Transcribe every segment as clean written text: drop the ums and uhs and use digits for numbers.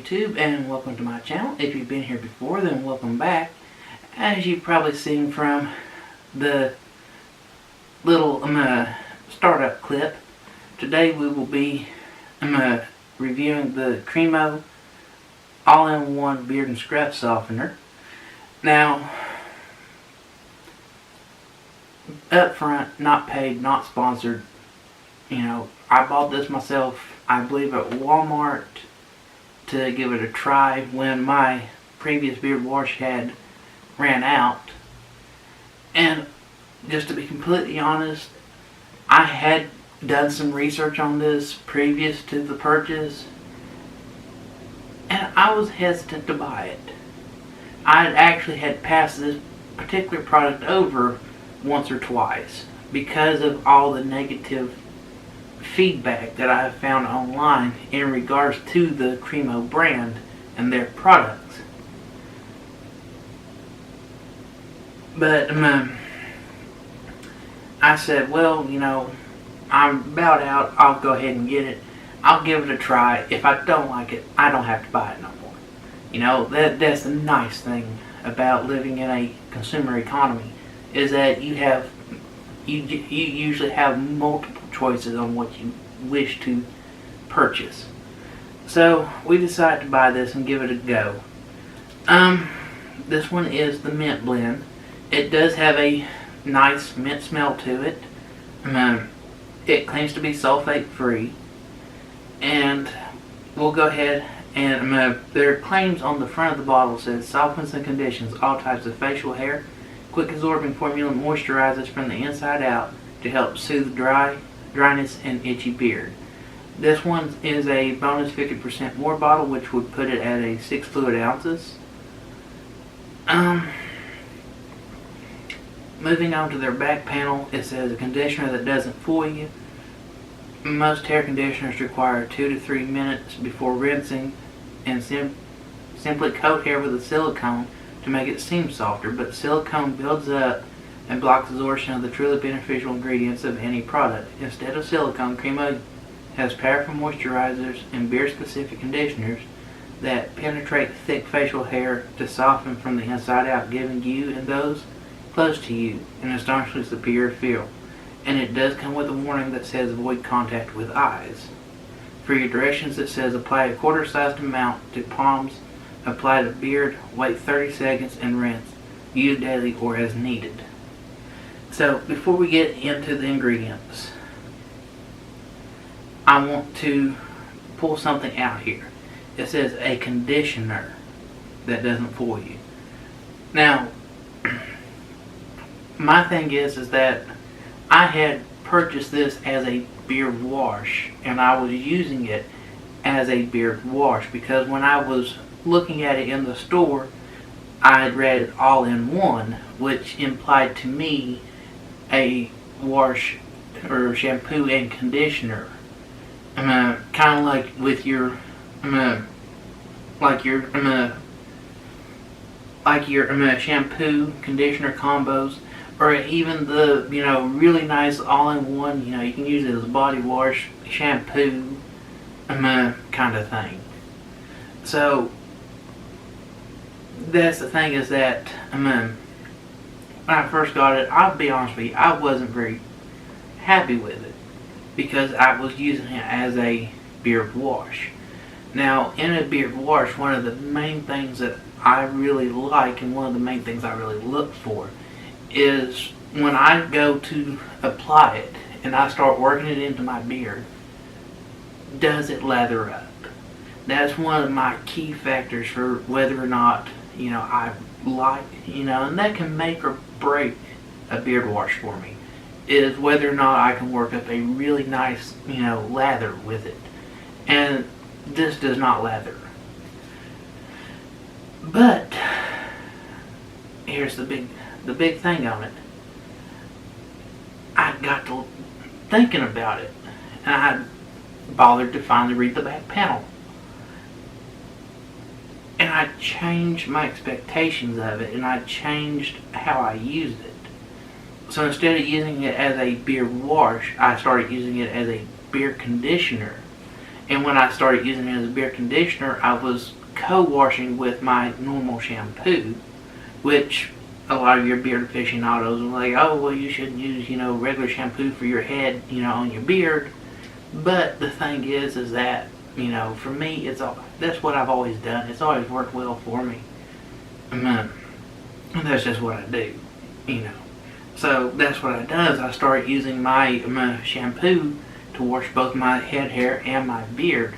YouTube, and welcome to my channel. If you've been here before, then welcome back. As you've probably seen from the little startup clip, today we will be reviewing the Cremo all-in-one beard and scruff softener. Now, up front, not paid, not sponsored. I bought this myself, I believe, at Walmart to give it a try when my previous beard wash had ran out. And just to be completely honest, I had done some research on this previous to the purchase, and I was hesitant to buy it. I actually had passed this particular product over once or twice because of all the negative feedback that I have found online in regards to the Cremo brand and their products. But I said, well, I'm about out. I'll go ahead and get it. I'll give it a try. If I don't like it, I don't have to buy it no more. That's the nice thing about living in a consumer economy, is that you usually have multiple choices on what you wish to purchase. So we decided to buy this and give it a go. This one is the mint blend. It does have a nice mint smell to it. It claims to be sulfate free, and we'll go ahead and their claims on the front of the bottle says softens and conditions all types of facial hair. Quick absorbing formula moisturizes from the inside out to help soothe dryness and itchy beard. This one is a bonus 50% more bottle, which would put it at a 6 fluid ounces. Moving on to their back panel, it says a conditioner that doesn't fool you. Most hair conditioners require 2 to 3 minutes before rinsing and simply coat hair with a silicone to make it seem softer, but silicone builds up and blocks absorption of the truly beneficial ingredients of any product. Instead of silicone, Cremo has powerful moisturizers and beard-specific conditioners that penetrate thick facial hair to soften from the inside out, giving you and those close to you an astonishingly superior feel. And it does come with a warning that says avoid contact with eyes. For your directions, it says apply a quarter-sized amount to palms, apply to beard, wait 30 seconds, and rinse. Use daily or as needed. So before we get into the ingredients, I want to pull something out here. It says a conditioner that doesn't fool you. Now, my thing is that I had purchased this as a beard wash, and I was using it as a beard wash because when I was looking at it in the store, I had read it all in one, which implied to me a wash or shampoo and conditioner, kind of like with your shampoo conditioner combos, or even the really nice all-in-one. You can use it as a body wash, shampoo, kind of thing. So that's the thing, is that when I first got it, I'll be honest with you, I wasn't very happy with it because I was using it as a beard wash. Now, in a beard wash, one of the main things that I really like, and one of the main things I really look for, is when I go to apply it and I start working it into my beard, does it lather up? That's one of my key factors for whether or not I like, and that can make or break a beard wash for me, is whether or not I can work up a really nice lather with it. And this does not lather. But here's the big thing on it. I got to thinking about it, and I bothered to finally read the back panel. And I changed my expectations of it, and I changed how I used it. So instead of using it as a beard wash, I started using it as a beard conditioner. And when I started using it as a beard conditioner, I was co-washing with my normal shampoo, which a lot of your beard aficionados are like, oh, well, you shouldn't use, regular shampoo for your head, on your beard. But the thing is that, for me, that's what I've always done. It's always worked well for me. And that's just what I do, So that's what I done is I started using my shampoo to wash both my head hair and my beard,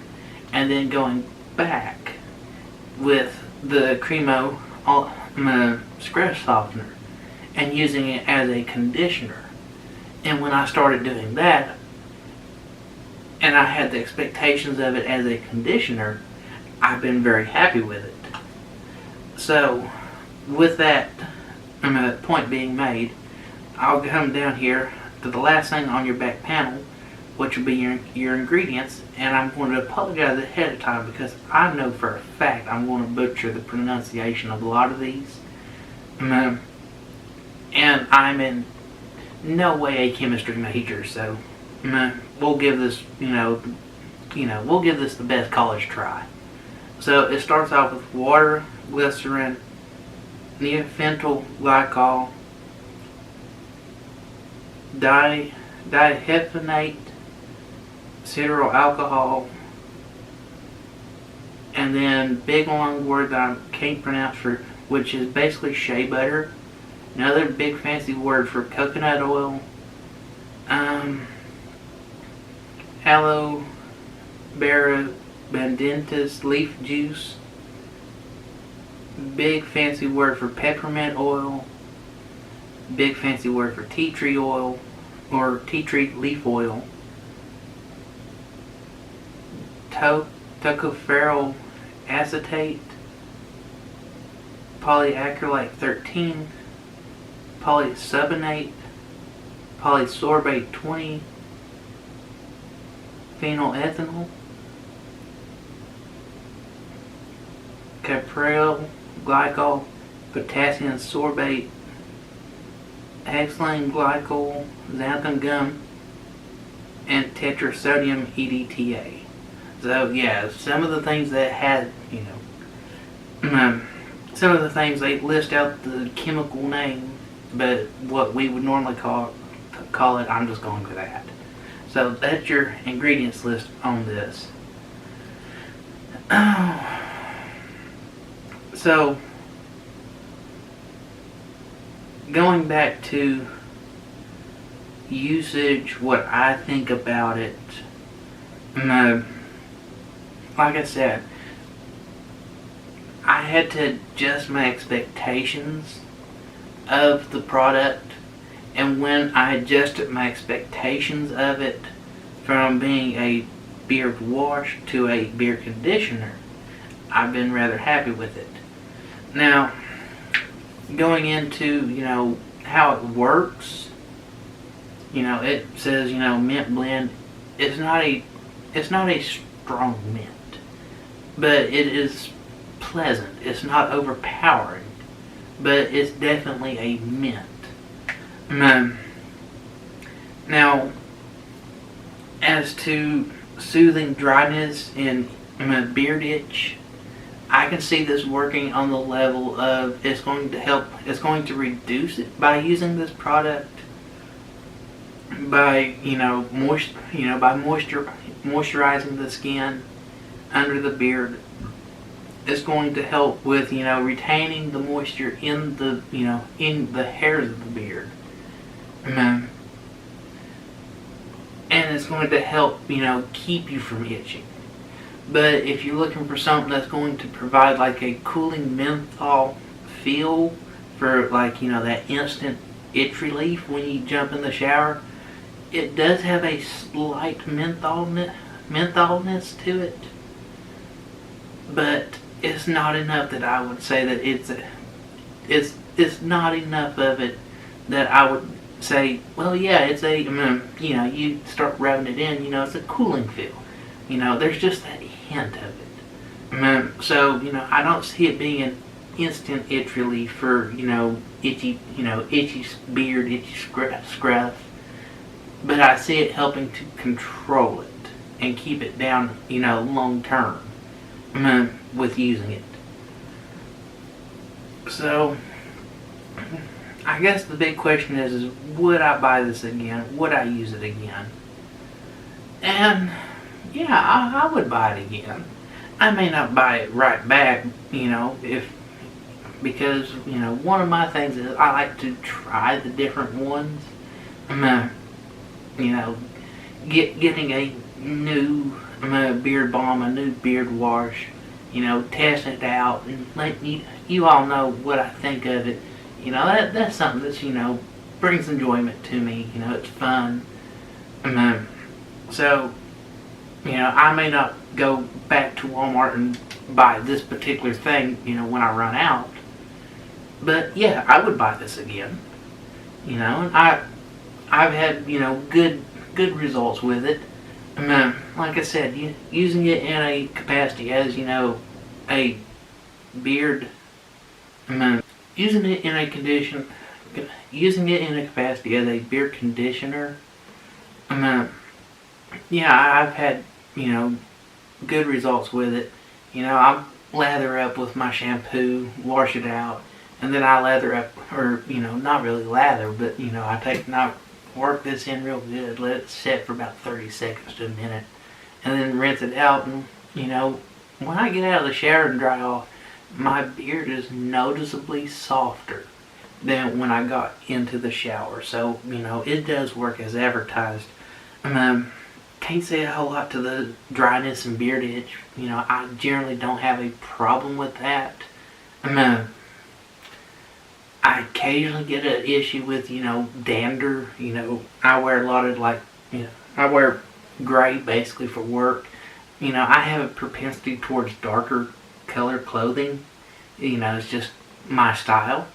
and then going back with the Cremo Scruff softener and using it as a conditioner. And when I started doing that, and I had the expectations of it as a conditioner, I've been very happy with it. So, with that point being made, I'll come down here to the last thing on your back panel, which will be your ingredients, and I'm going to apologize ahead of time because I know for a fact I'm going to butcher the pronunciation of a lot of these. And I'm in no way a chemistry major, so we'll give this, we'll give this the best college try. So it starts off with water, glycerin, neophentyl glycol, dihephenate, cetyl alcohol, and then big long word that I can't pronounce which is basically shea butter. Another big fancy word for coconut oil. Aloe vera bandensis leaf juice. Big fancy word for peppermint oil. Big fancy word for tea tree oil or tea tree leaf oil. Tocopherol acetate, polyacrylate 13, polysubinate, polysorbate 20, phenylethanol, capryl glycol, potassium sorbate, hexylene glycol, xanthan gum, and tetrasodium EDTA. So yeah, some of the things that had, some of the things they list out the chemical name, but what we would normally call it, I'm just going for that. So that's your ingredients list on this. So going back to usage, what I think about it, like I said, I had to adjust my expectations of the product, and when I adjusted my expectations of it from being a beard wash to a beard conditioner, I've been rather happy with it. Now, going into, how it works, it says, mint blend. It's not a strong mint, but it is pleasant. It's not overpowering, but it's definitely a mint. Now, as to soothing dryness and beard itch, I can see this working on the level of it's going to reduce it by using this product, by moisturizing the skin under the beard. It's going to help with retaining the moisture in the in the hairs of the beard, and it's going to help keep you from itching. But if you're looking for something that's going to provide like a cooling menthol feel for that instant itch relief when you jump in the shower, it does have a slight mentholness to it, but it's not enough that I would say that it's not enough of it that I would say, well, yeah, it's a you start rubbing it in, it's a cooling feel. There's just that hint of it. So I don't see it being an instant itch relief for itchy beard, itchy scruff. But I see it helping to control it and keep it down long term. with using it. So I guess the big question is would I buy this again? Would I use it again? And yeah, I would buy it again. I may not buy it right back, because one of my things is I like to try the different ones. You know, getting a new beard balm, a new beard wash, test it out and let you all know what I think of it. That's something that's, brings enjoyment to me. It's fun. So, I may not go back to Walmart and buy this particular thing, when I run out. But yeah, I would buy this again. And I've had, good results with it. Like I said, using it in a capacity as, a beard, using it in a capacity as a beard conditioner. Yeah, I've had, good results with it. I lather up with my shampoo, wash it out, and then I lather up, or, not really lather, but, I work this in real good, let it set for about 30 seconds to a minute, and then rinse it out. And, when I get out of the shower and dry off, my beard is noticeably softer than when I got into the shower. So, it does work as advertised. Can't say a whole lot to the dryness and beard itch. I generally don't have a problem with that. I occasionally get an issue with, dander. I wear a lot of I wear gray basically for work. I have a propensity towards darker colored clothing. It's just my style.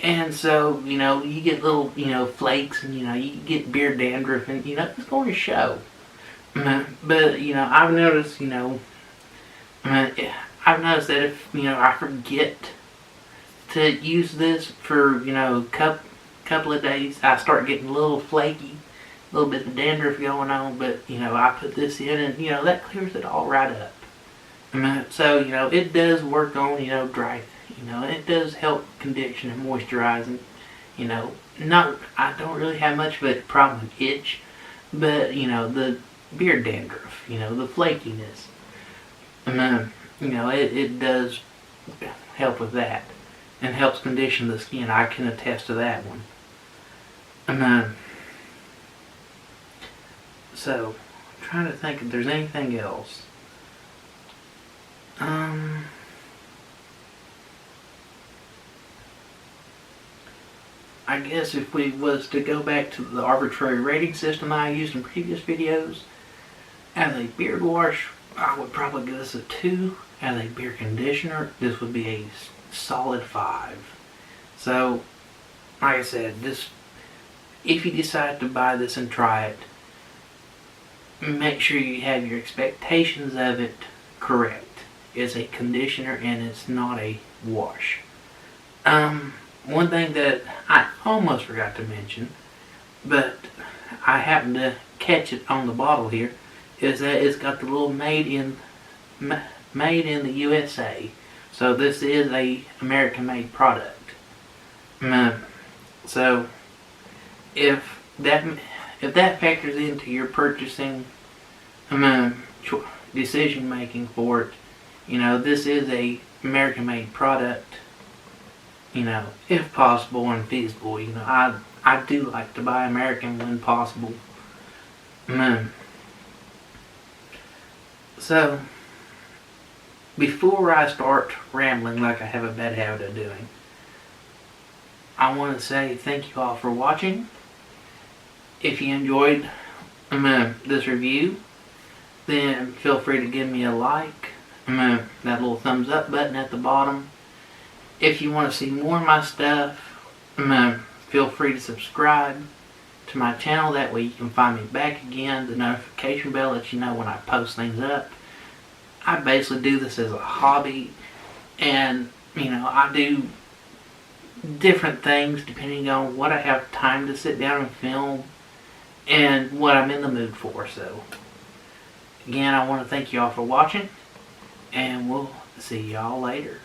And so, you get little, flakes and, you get beard dandruff and, it's going to show. But, I've noticed, I've noticed that if, I forget to use this for, couple of days, I start getting a little flaky, a little bit of dandruff going on, but, I put this in and, that clears it all right up. So, it does work on, dry. It does help condition and moisturize, and I don't really have much of a problem with itch, but the beard dandruff, the flakiness, it does help with that, and helps condition the skin. I can attest to that one. So, I'm trying to think if there's anything else. I guess if we was to go back to the arbitrary rating system I used in previous videos, as a beard wash, I would probably give this a 2. As a beard conditioner, this would be a solid 5. So, like I said, if you decide to buy this and try it, make sure you have your expectations of it correct. It's a conditioner and it's not a wash. One thing that I almost forgot to mention, but I happened to catch it on the bottle here, is that it's got the little made in the USA. So this is a American-made product. So if that factors into your purchasing decision making for it, this is a American-made product. If possible and feasible. I do like to buy American when possible. So, before I start rambling like I have a bad habit of doing, I want to say thank you all for watching. If you enjoyed this review, then feel free to give me a like, that little thumbs up button at the bottom. If you want to see more of my stuff, feel free to subscribe to my channel. That way you can find me back again. The notification bell lets you know when I post things up. I basically do this as a hobby, and I do different things depending on what I have time to sit down and film and what I'm in the mood for. So again, I want to thank you all for watching, and we'll see y'all later.